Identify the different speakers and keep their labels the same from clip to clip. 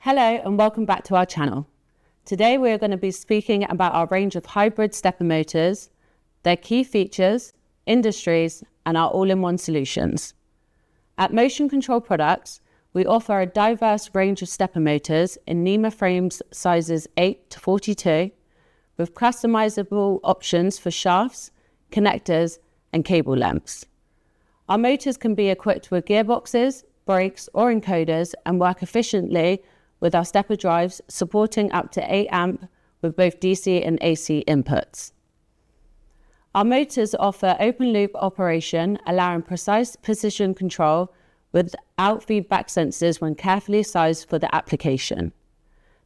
Speaker 1: Hello and welcome back to our channel. Today we are going to be speaking about our range of hybrid stepper motors, their key features, industries, and our all-in-one solutions. At Motion Control Products, we offer a diverse range of stepper motors in NEMA frames sizes 8 to 42, with customizable options for shafts, connectors, and cable lengths. Our motors can be equipped with gearboxes, brakes, or encoders and work efficiently with our stepper drives supporting up to 8 amp with both DC and AC inputs. Our motors offer open loop operation, allowing precise precision control without feedback sensors when carefully sized for the application.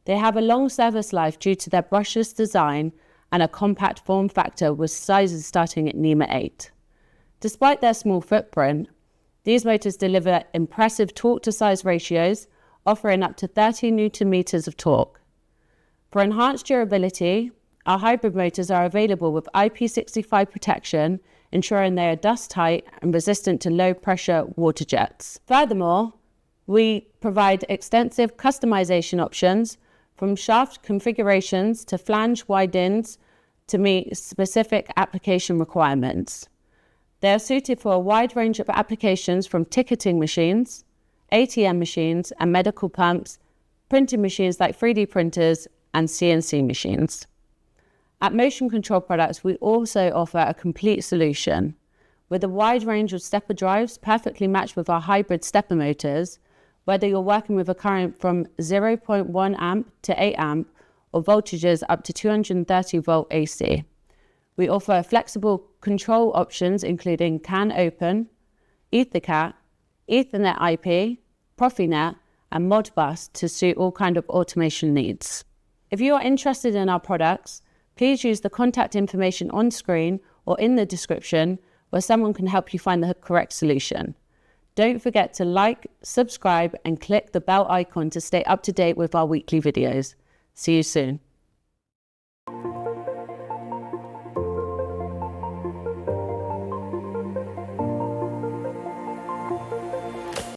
Speaker 1: They have a long service life due to their brushless design and a compact form factor with sizes starting at NEMA 8. Despite their small footprint, these motors deliver impressive torque to size ratios, offering up to 30 Newton meters of torque. For enhanced durability, our hybrid motors are available with IP65 protection, ensuring they are dust tight and resistant to low pressure water jets. Furthermore, we provide extensive customization options from shaft configurations to flange wide-ins to meet specific application requirements. They are suited for a wide range of applications from ticketing machines, ATM machines and medical pumps, printing machines like 3D printers and CNC machines. At Motion Control Products, we also offer a complete solution. With a wide range of stepper drives perfectly matched with our hybrid stepper motors, whether you're working with a current from 0.1 amp to 8 amp or voltages up to 230 volt AC. We offer flexible control options including CANOpen, EtherCAT, Ethernet IP, Profinet, and Modbus to suit all kinds of automation needs. If you are interested in our products, please use the contact information on screen or in the description where someone can help you find the correct solution. Don't forget to like, subscribe, and click the bell icon to stay up to date with our weekly videos. See you soon.